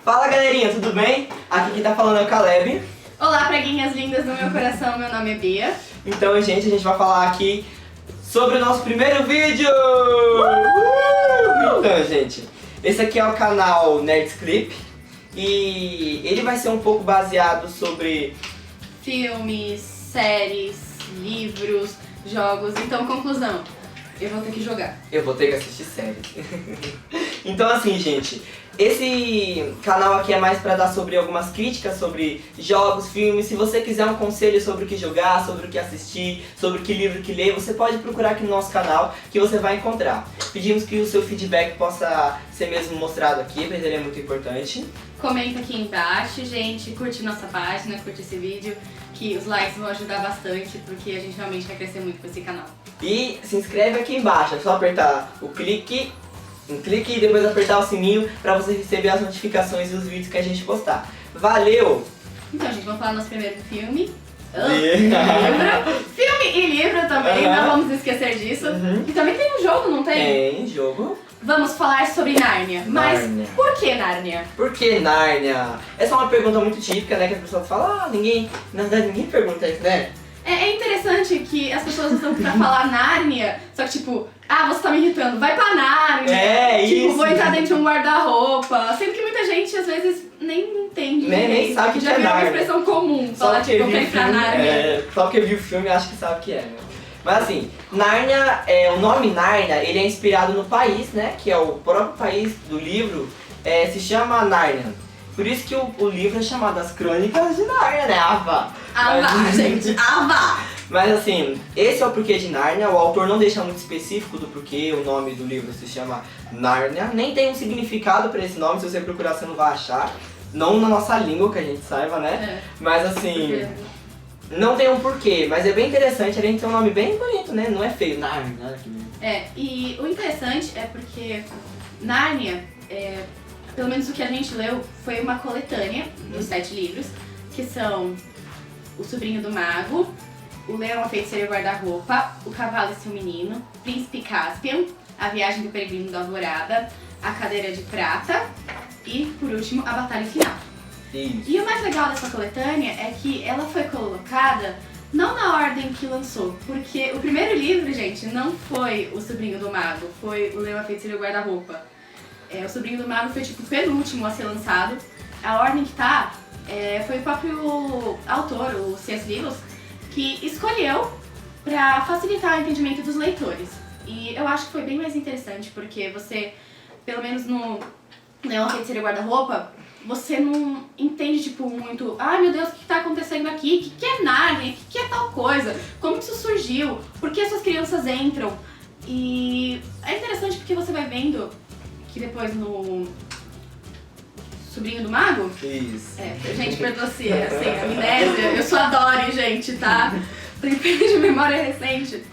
Fala galerinha, tudo bem? Aqui quem tá falando é o Caleb. Olá, preguinhas lindas do meu coração, meu nome é Bia. Então, gente, a gente vai falar aqui sobre o nosso primeiro vídeo! Então, gente, esse aqui é o canal Nerds Clip e ele vai ser um pouco baseado sobre filmes, séries, livros, jogos. Então, conclusão, eu vou ter que jogar. Eu vou ter que assistir séries. Então assim, gente, esse canal aqui é mais pra dar sobre algumas críticas sobre jogos, filmes. Se você quiser um conselho sobre o que jogar, sobre o que assistir, sobre que livro que ler, você pode procurar aqui no nosso canal que você vai encontrar. Pedimos que o seu feedback possa ser mesmo mostrado aqui, pois ele é muito importante. Comenta aqui embaixo, gente, curte nossa página, curte esse vídeo, que os likes vão ajudar bastante, porque a gente realmente vai crescer muito com esse canal. E se inscreve aqui embaixo, é só apertar um clique e depois apertar o sininho pra você receber as notificações dos vídeos que a gente postar. Valeu! Então, gente, vamos falar do nosso primeiro filme. Livro. Filme e livro também, não vamos esquecer disso. E também tem um jogo, não tem? Tem jogo. Vamos falar sobre Nárnia. Mas Nárnia. por que Nárnia? Por que Nárnia? Essa é uma pergunta muito típica, né? Que as pessoas falam, na verdade ninguém pergunta isso, né? É interessante que as pessoas usam pra falar Nárnia, só que tipo, você tá me irritando, vai pra Nárnia. É, tipo, isso. vou entrar dentro de um guarda-roupa. Sendo que muita gente às vezes nem entende. Nem sabe o que já é virou uma Nárnia. expressão comum, Só falar porque tipo, eu viu quero o ir pra filme, Nárnia. só porque viu o filme acho que sabe o que é, né? Mas assim, Nárnia, o nome Nárnia, ele é inspirado no país, né? Que é o próprio país do livro, se chama Nárnia. Por isso que o livro é chamado As Crônicas de Nárnia, né? Ava! Gente, Mas assim, esse é o porquê de Nárnia, o autor não deixa muito específico do porquê o nome do livro se chama Nárnia. Nem tem um significado pra esse nome, se você procurar você não vai achar. Não na nossa língua, que a gente saiba, né? Mas assim, não tem um porquê, mas é bem interessante, além de ter um nome bem bonito, né? Não é feio, Nárnia. E o interessante é porque Nárnia, pelo menos o que a gente leu, foi uma coletânea dos 7 livros, que são O Sobrinho do Mago, O Leão, a Feiticeira e o Guarda-Roupa, O Cavalo e seu Menino, Príncipe Caspian, A Viagem do Peregrino da Alvorada, A Cadeira de Prata e, por último, A Batalha Final. Isso. E o mais legal dessa coletânea é que ela foi colocada não na ordem que lançou, porque o primeiro livro, gente, não foi O Sobrinho do Mago, foi O Leão, a Feiticeira e o Guarda-Roupa. O Sobrinho do Mago foi tipo o penúltimo a ser lançado. A ordem que tá foi o próprio autor, o C.S. Lewis, que escolheu pra facilitar o entendimento dos leitores. E eu acho que foi bem mais interessante, porque você, pelo menos no Leão, a Feiticeira e o Guarda-Roupa, você não entende, tipo, muito, ai meu Deus, o que tá acontecendo aqui? O que é Nárnia? O que é tal coisa? Como isso surgiu? Por que essas crianças entram? E é interessante porque você vai vendo que depois no Sobrinho do Mago, Isso. gente, perdoa-se, assim, amnésia, eu só adoro, gente, tá? Tenho perda de memória recente.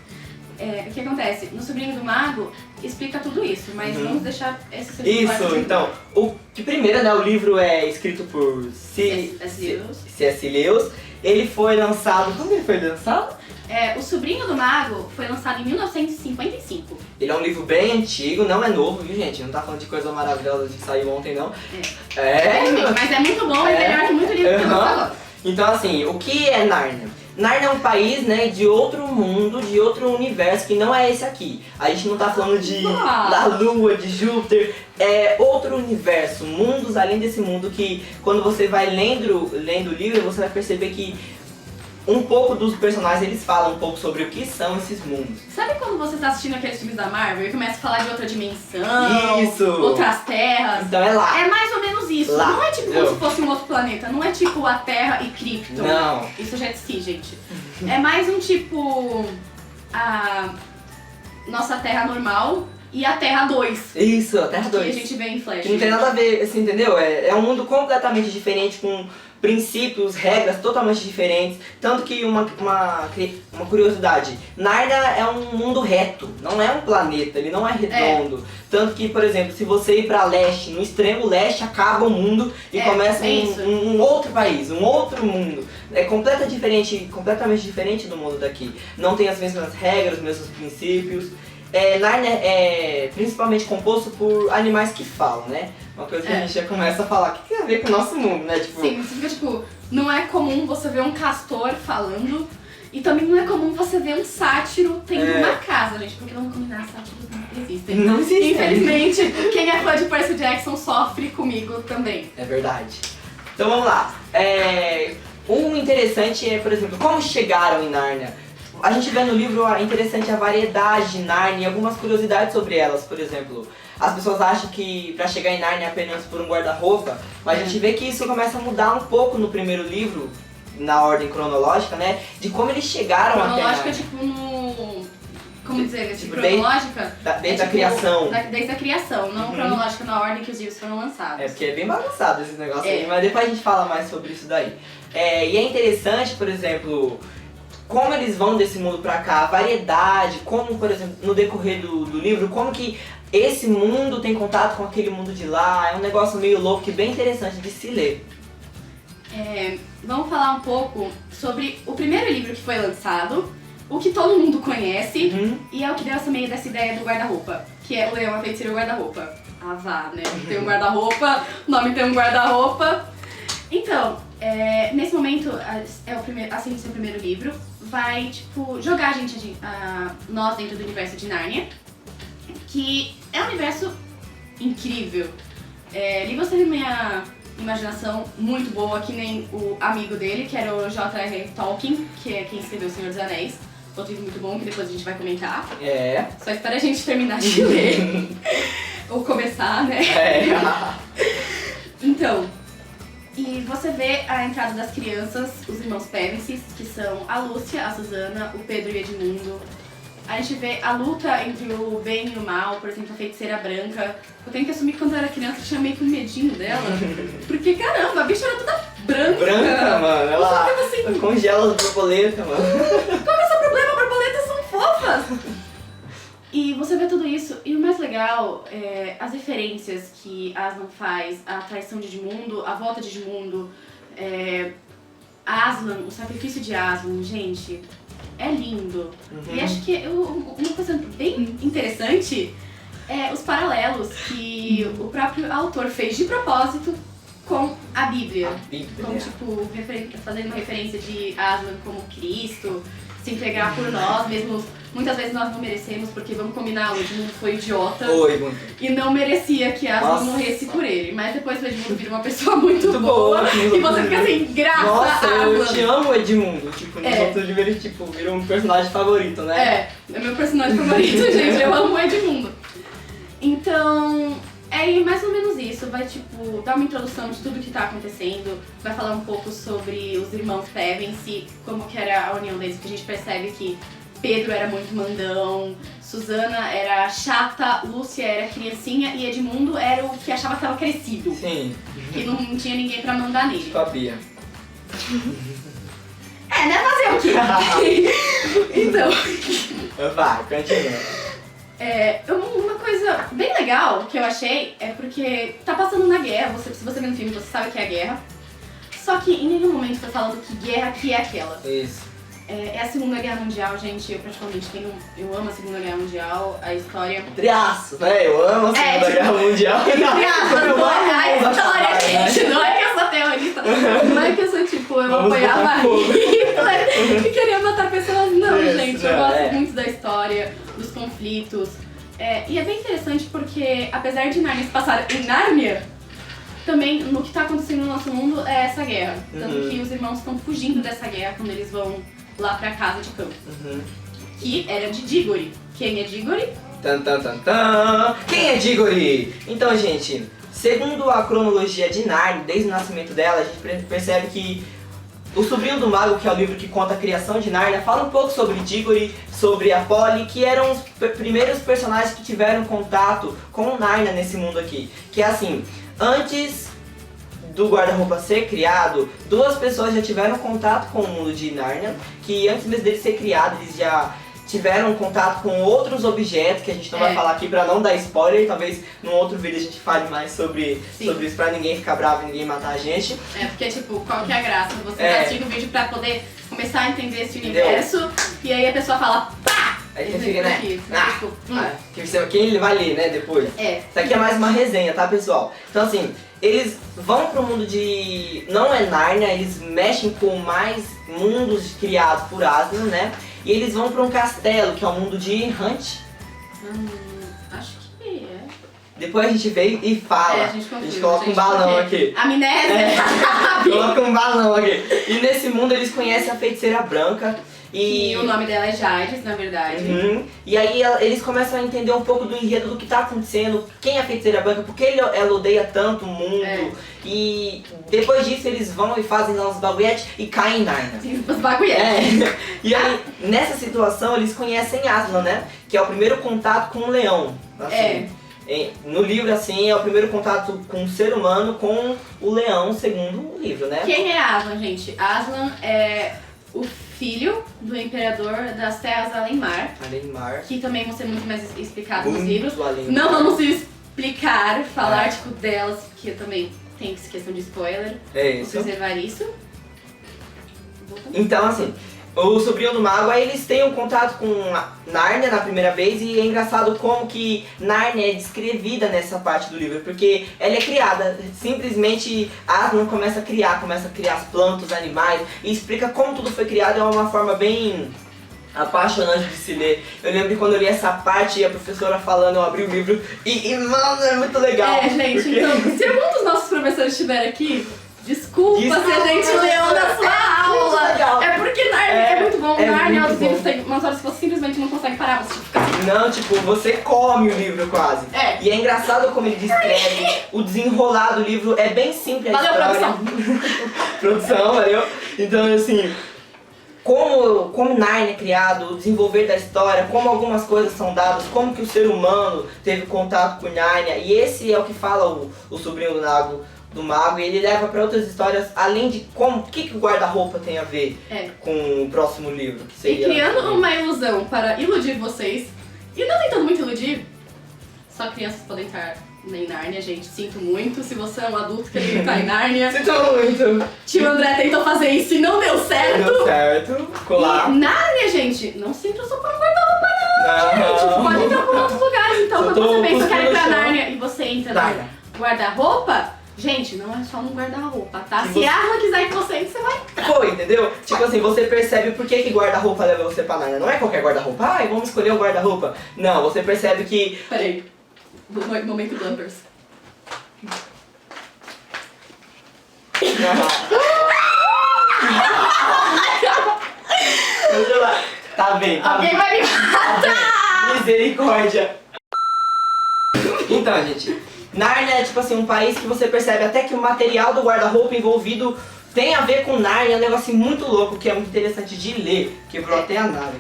O que acontece? No Sobrinho do Mago explica tudo isso, mas vamos deixar esse seu Isso, então, de primeira, né, o livro é escrito por C.S. Lewis. Ele foi lançado, quando ele foi lançado? O Sobrinho do Mago foi lançado em 1955. Ele é um livro bem antigo, não é novo, viu gente? Não tá falando de coisa maravilhosa de que saiu ontem, não. Mas é muito bom e melhor que muito livro que eu agora. Então assim, o que é Nárnia? Nárnia é um país, né, de outro mundo, de outro universo, que não é esse aqui. A gente não tá falando da Lua, de Júpiter, é outro universo, mundos além desse mundo que quando você vai lendo o livro, você vai perceber que um pouco dos personagens, eles falam um pouco sobre o que são esses mundos. Sabe quando você tá assistindo aqueles filmes da Marvel e começa a falar de outra dimensão, Isso. outras terras? Então é lá. É mais ou menos isso. Lá. Não é tipo como se fosse um outro planeta. Não é tipo a Terra e Krypton. Não. Isso já é de si, gente. É mais um tipo a nossa Terra normal e a Terra 2. Isso, a Terra 2. Que a gente vê em Flash. Que não tem nada a ver, assim, entendeu? É um mundo completamente diferente, com princípios, regras totalmente diferentes. Tanto que uma curiosidade, Nárnia é um mundo reto, não é um planeta, ele não é redondo. Tanto que, por exemplo, se você ir pra leste, no extremo leste acaba o mundo e começa um outro país, um outro mundo. É completamente diferente do mundo daqui. Não tem as mesmas regras, os mesmos princípios. Nárnia é principalmente composto por animais que falam, né? Uma coisa que a gente já começa a falar, o que tem a ver com o nosso mundo, né? Tipo, Sim, você fica tipo, não é comum você ver um castor falando e também não é comum você ver um sátiro tendo uma casa, gente, porque vamos combinar, sátiros não existem. não existe. Infelizmente, quem é fã de Percy Jackson sofre comigo também. É verdade. Então vamos lá. O interessante é, por exemplo, como chegaram em Nárnia. A gente vê no livro interessante a variedade de Nárnia e algumas curiosidades sobre elas, por exemplo. As pessoas acham que pra chegar em Nárnia é apenas por um guarda-roupa, mas a gente vê que isso começa a mudar um pouco no primeiro livro, na ordem cronológica, né? De como eles chegaram até Cronológica, Nárnia. tipo, no... Como dizer? Tipo, cronológica? Desde a criação. Desde a criação, não cronológica na ordem que os livros foram lançados. É, porque é bem bagunçado esse negócio aí, mas depois a gente fala mais sobre isso daí. E é interessante, por exemplo, como eles vão desse mundo pra cá, a variedade, como, por exemplo, no decorrer do livro, como que esse mundo tem contato com aquele mundo de lá, é um negócio meio louco e bem interessante de se ler. Vamos falar um pouco sobre o primeiro livro que foi lançado, o que todo mundo conhece, e é o que deu dessa ideia do guarda-roupa, que é o Leão, a Feiticeira e o Guarda-Roupa. Ah, vá, né? Tem um guarda-roupa, o nome tem um guarda-roupa. Então, nesse momento, assim, esse é o primeiro livro, vai, tipo, jogar nós dentro do universo de Nárnia, que é um universo incrível. Ali você tem minha imaginação muito boa, que nem o amigo dele, que era o J.R.R. Tolkien, que é quem escreveu O Senhor dos Anéis. Outro livro muito bom, que depois a gente vai comentar. Só espera a gente terminar de ler. Ou começar, né? Então, e você vê a entrada das crianças, os irmãos Pevensis, que são a Lúcia, a Susana, o Pedro e o Edmundo. A gente vê a luta entre o bem e o mal, por exemplo, a Feiticeira Branca. Eu tenho que assumir que quando eu era criança eu tinha meio que um medinho dela. Porque, caramba, a bicha era toda branca. Branca, mano. Ela assim, congela as borboletas, mano. qual que é o seu problema? Borboletas são fofas! E você vê tudo isso, e o mais legal é as referências que Aslan faz, a traição de Edmundo, a volta de Edmundo, Aslan, o sacrifício de Aslan, gente, é lindo. E acho que uma coisa bem interessante é os paralelos que o próprio autor fez de propósito com a Bíblia. Como, tipo, fazendo uma referência de Aslan como Cristo, se entregar por nós, mesmo muitas vezes nós não merecemos, porque vamos combinar, o Edmundo foi idiota e não merecia que Aslan morresse por ele. Mas depois o Edmundo vira uma pessoa muito boa e você fica assim, graças a Aslan. Eu te amo o Edmundo, tipo, nos outros livros ele tipo, virou um personagem favorito, né? É meu personagem favorito, gente, eu amo o Edmundo. Então, é mais ou menos isso, vai tipo, dar uma introdução de tudo que tá acontecendo, vai falar um pouco sobre os irmãos Pevensie, como que era a união deles, que a gente percebe que Pedro era muito mandão, Susana era chata, Lúcia era criancinha e Edmundo era o que achava que tava crescido. Sim. Que não tinha ninguém pra mandar nele. Tipo a Bia. Né? Fazer o quê? Então... Vai, continua. Uma coisa bem legal que eu achei é porque tá passando na guerra, se você vê no filme você sabe que é a guerra, só que em nenhum momento foi falando que guerra que é aquela. Isso. É a Segunda Guerra Mundial, gente, eu praticamente eu amo a Segunda Guerra Mundial, a história... Triaço, né? Eu amo a Segunda Guerra Mundial. A história, gente, não é que eu sou terrorista, não é que eu sou tipo, eu apoiava Hitler e queria matar pessoas, não, gente, eu gosto muito da história, dos conflitos, e é bem interessante porque, apesar de Nárnia se passar em Nárnia, também no que tá acontecendo no nosso mundo é essa guerra, tanto que os irmãos estão fugindo dessa guerra quando eles vão lá pra casa de campo, que era de Diggory. Quem é Diggory? Quem é Diggory? Então, gente, segundo a cronologia de Nárnia, desde o nascimento dela, a gente percebe que O Sobrinho do Mago, que é o livro que conta a criação de Nárnia, fala um pouco sobre Diggory, sobre a Polly, que eram os primeiros personagens que tiveram contato com Nárnia nesse mundo aqui. Que é assim, antes do guarda-roupa ser criado, duas pessoas já tiveram contato com o mundo de Nárnia, que antes mesmo dele ser criado, eles já tiveram contato com outros objetos, que a gente não vai falar aqui pra não dar spoiler, talvez num outro vídeo a gente fale mais sobre isso pra ninguém ficar bravo e ninguém matar a gente. Porque tipo, qual que é a graça? Você tá assistindo o vídeo pra poder começar a entender esse universo, e aí a pessoa fala, pá! Aí tem que, né? Aqui, Quem ele vai ler, né, depois. Isso aqui é mais uma resenha, tá, pessoal? Então, assim, eles vão pro mundo de... Não é Nárnia, eles mexem com mais mundos criados por Aslan, né? E eles vão pra um castelo, que é o mundo de Hunt. Acho que é. Depois a gente veio e fala. A gente coloca um balão aqui. Amnésia! Coloca um balão aqui. E nesse mundo eles conhecem a feiticeira branca. E o nome dela é Jades, na verdade. E aí eles começam a entender um pouco do enredo do que tá acontecendo, quem é a feiticeira branca, por que ela odeia tanto o mundo. E depois disso eles vão e fazem lá uns bagulhetes e caem em Nárnia. Os bagulhetes. E aí, nessa situação, eles conhecem Aslan, né? Que é o primeiro contato com o leão. Assim. No livro, assim, é o primeiro contato com o ser humano com o leão, segundo o livro, né? Quem é Aslan, gente? Aslan é o filho do imperador das terras Alenmar. Que também vão ser muito mais explicados nos livros. Não vamos explicar, falar tipo delas, porque também tem questão de spoiler. Vou preservar isso. Então, assim, o Sobrinho do Mago, aí eles têm um contato com Nárnia na primeira vez, e é engraçado como que Nárnia é descrevida nessa parte do livro, porque ela é criada, simplesmente Aslan começa a criar as plantas, os animais, e explica como tudo foi criado, é uma forma bem apaixonante de se ler. Eu lembro que quando eu li essa parte e a professora falando, eu abri o livro e mano, é muito legal. Gente, porque... então, se algum dos nossos professores estiver aqui, desculpa se a gente leu na sua aula. Legal. É porque Nárnia é muito bom. Nárnia, os livros bom. tem umas horas que você simplesmente não consegue parar, você fica assim. Não, tipo, você come o livro quase. E é engraçado como ele descreve o desenrolar do livro, é bem simples a Valeu, história. Produção, valeu. Então, assim, como Nárnia é criado, o desenvolver da história, como algumas coisas são dadas, como que o ser humano teve contato com Nárnia, e esse é o que fala o Sobrinho do Mago, e ele leva para outras histórias, além de o que o guarda-roupa tem a ver com o próximo livro, que seria... E criando uma ilusão para iludir vocês, e não tentando muito iludir, só crianças podem estar em Nárnia, gente, sinto muito. Se você é um adulto que está em Nárnia... Sinto muito! Tio André tentou fazer isso e não deu certo! Não deu certo, colar. E Nárnia, gente, não se entra só por um guarda-roupa não, gente! Pode entrar por outros lugares, então quando você pensa que quer ir pra Nárnia e você entra no guarda-roupa, gente, não é só no guarda-roupa, tá? Se a arma quiser que você entre, você vai entrar. Foi, entendeu? Tipo assim, você percebe por que guarda-roupa leva você pra Nárnia. Não é qualquer guarda-roupa, vamos escolher o guarda-roupa. Não, você percebe que... Peraí, momento Bumpers. Tá bem, tá Alguém bem. vai me matar! Misericórdia. Então, gente, Nárnia é tipo assim, um país que você percebe até que o material do guarda-roupa envolvido tem a ver com Nárnia, é um negócio muito louco, que é muito interessante de ler. Quebrou até a nave.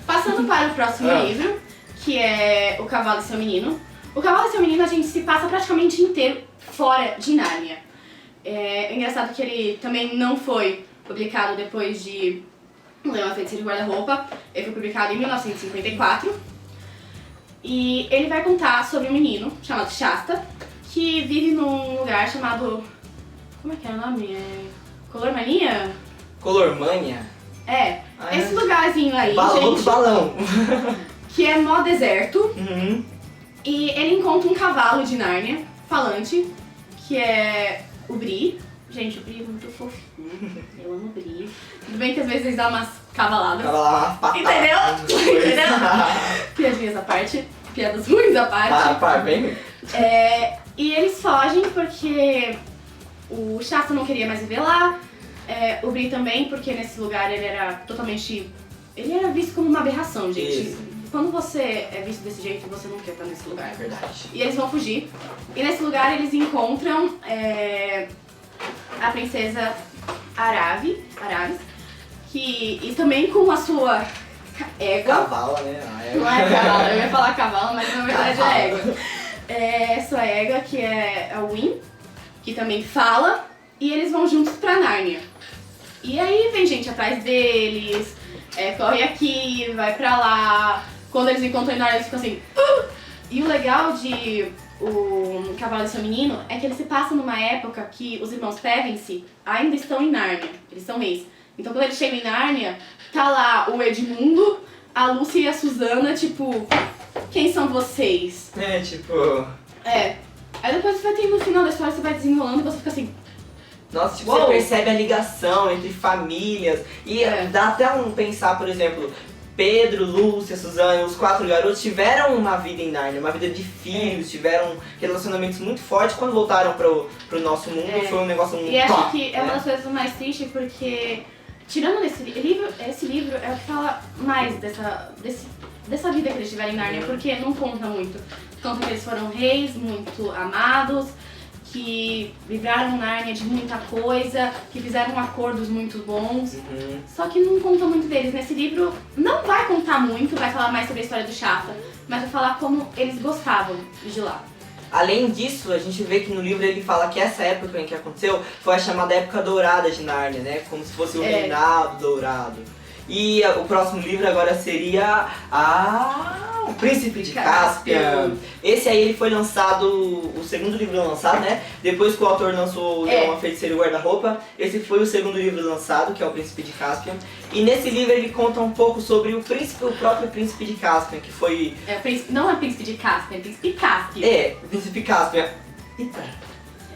Passando para o próximo livro, que é O Cavalo e Seu Menino. O Cavalo e Seu Menino a gente se passa praticamente inteiro fora de Nárnia. É engraçado que ele também não foi publicado depois de O Leão, a Feiticeira e o Guarda-Roupa. Ele foi publicado em 1954. E ele vai contar sobre um menino chamado Shasta, que vive num lugar chamado... Como é que é o nome? Colormania? Colormania? Esse lugarzinho aí, Outro balão. Que é no deserto. E ele encontra um cavalo de Nárnia, falante, que é o Bri. Gente, o Bri é muito fofinho. Eu amo o Bri. Tudo bem que às vezes eles dão umas cavaladas. Entendeu? Entendeu? Piadinhas à parte. Piadas ruins à parte. Bem. E eles fogem porque o Shasta não queria mais viver lá. O Bri também, porque nesse lugar ele era totalmente... Ele era visto como uma aberração, gente. Isso. Quando você é visto desse jeito, você não quer estar nesse lugar. É verdade. E eles vão fugir. E nesse lugar eles encontram a princesa Aravis, e também com a sua égua. Cavala, né? Não é cavala, eu ia falar cavala, mas na verdade é égua. Sua égua, que é a Win, que também fala, e eles vão juntos pra Nárnia. E aí vem gente atrás deles, corre aqui, vai pra lá. Quando eles encontram em Nárnia, eles ficam assim... E o legal de O Cavalo e Seu Menino é que ele se passa numa época que os irmãos Pevensey ainda estão em Nárnia, eles são reis. Então quando eles chegam em Nárnia, tá lá o Edmundo, a Lúcia e a Susana, tipo, quem são vocês? Tipo... Aí depois você vai ter no final da história, você vai desenrolando e você fica assim... Nossa, tipo, Uou. você percebe a ligação entre famílias. E dá até pensar, por exemplo, Pedro, Lúcia, Suzana, os 4 garotos tiveram uma vida em Nárnia, uma vida de filhos, tiveram relacionamentos muito fortes. Quando voltaram pro nosso mundo, foi um negócio muito... E acho que é uma das coisas mais tristes, porque, tirando esse livro é o que fala mais dessa vida que eles tiveram em Nárnia, porque não conta muito. Conta que eles foram reis muito amados, que livraram Nárnia de muita coisa, que fizeram acordos muito bons, só que não conta muito deles. Nesse livro não vai contar muito, vai falar mais sobre a história do Chafra, mas vai falar como eles gostavam de lá. Além disso, a gente vê que no livro ele fala que essa época em que aconteceu foi a chamada época dourada de Nárnia, né? Como se fosse o reinado dourado. E o próximo livro agora seria O Príncipe de Cáspia. Esse aí ele foi lançado, o segundo livro lançado, né? Depois que o autor lançou o Leão, a Feiticeira e o Guarda-Roupa, esse foi o segundo livro lançado, que é O Príncipe de Cáspia. E nesse livro ele conta um pouco sobre o próprio Príncipe de Cáspia, que foi... Não é Príncipe de Cáspia, é Príncipe Cáspio. O Príncipe Cáspia. Eita.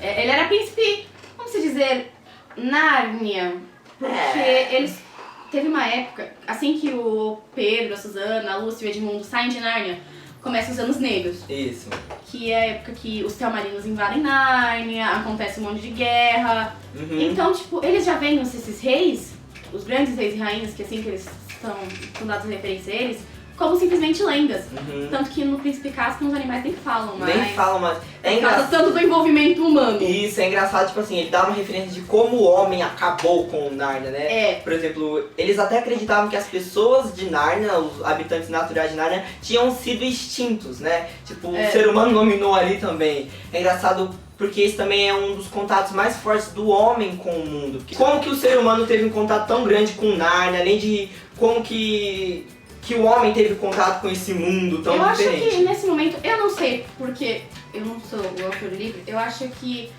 Ele era príncipe, vamos dizer, Nárnia, porque eles... Teve uma época, assim que o Pedro, a Susana, a Lúcia e o Edmundo saem de Nárnia, começam os Anos Negros. Isso. Que é a época que os Telmarinos invadem Nárnia, acontece um monte de guerra. Então, tipo, eles já veem esses reis, os grandes reis e rainhas, que assim que eles são dados referência a eles, como simplesmente lendas. Tanto que no Príncipe Cáspio os animais nem falam mais. Nem falam mais. É por causa engraçado. tanto do envolvimento humano. Isso, é engraçado, tipo assim, ele dá uma referência de como o homem acabou com Nárnia, né? É. Por exemplo, eles até acreditavam que as pessoas de Nárnia, os habitantes naturais de Nárnia, tinham sido extintos, né? Tipo, o ser humano dominou ali também. É engraçado porque esse também é um dos contatos mais fortes do homem com o mundo. Como que o ser humano teve um contato tão grande com Nárnia, além de como que o homem teve contato com esse mundo tão diferente. Eu acho que nesse momento, eu não sei, porque eu não sou o autor do livro, eu acho que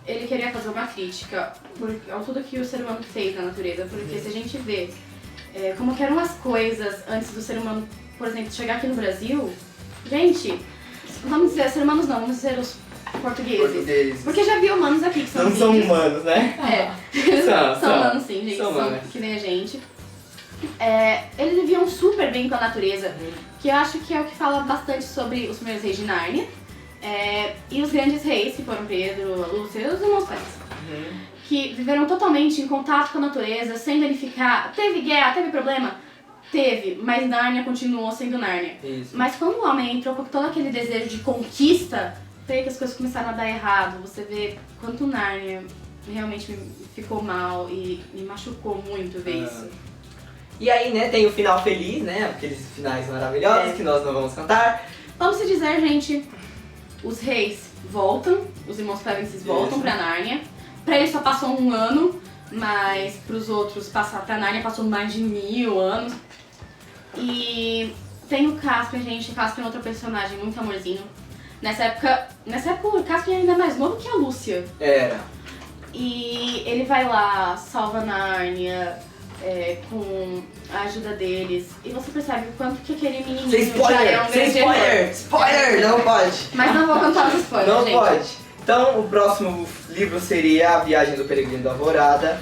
ele queria fazer uma crítica a tudo que o ser humano fez na natureza, porque se a gente vê como que eram as coisas antes do ser humano, por exemplo, chegar aqui no Brasil, gente, vamos dizer, ser humanos não, vamos dizer os portugueses. Porque já vi humanos aqui que são não são humanos, né? São humanos sim, gente, são que nem a gente. Eles viviam super bem com a natureza, que eu acho que é o que fala bastante sobre os primeiros reis de Nárnia, e os grandes reis, que foram Pedro, Lúcia e os irmãos Pérez, que viveram totalmente em contato com a natureza, sem danificar. Teve guerra, teve problema? Teve, mas Nárnia continuou sendo Nárnia. Isso. Mas quando o homem entrou com todo aquele desejo de conquista, foi aí que as coisas começaram a dar errado. Você vê quanto Nárnia realmente ficou mal e me machucou muito ver isso. E aí, né, tem o final feliz, né, aqueles finais maravilhosos que nós não vamos cantar. Vamos se dizer, gente, os reis voltam, os irmãos Pevenses voltam pra Nárnia. Pra eles só passou 1 ano, mas pros outros, pra Nárnia passou mais de 1000 anos. E tem o Caspian, gente, o Caspian é outro personagem muito amorzinho. Nessa época o Caspian é ainda mais novo que a Lúcia. Era. E ele vai lá, salva Nárnia, com a ajuda deles, e você percebe o quanto que aquele menininho já é um grande herói. Spoiler! Não pode! Mas não vou contar os spoilers, não gente. pode. Então, o próximo livro seria A Viagem do Peregrino da Alvorada.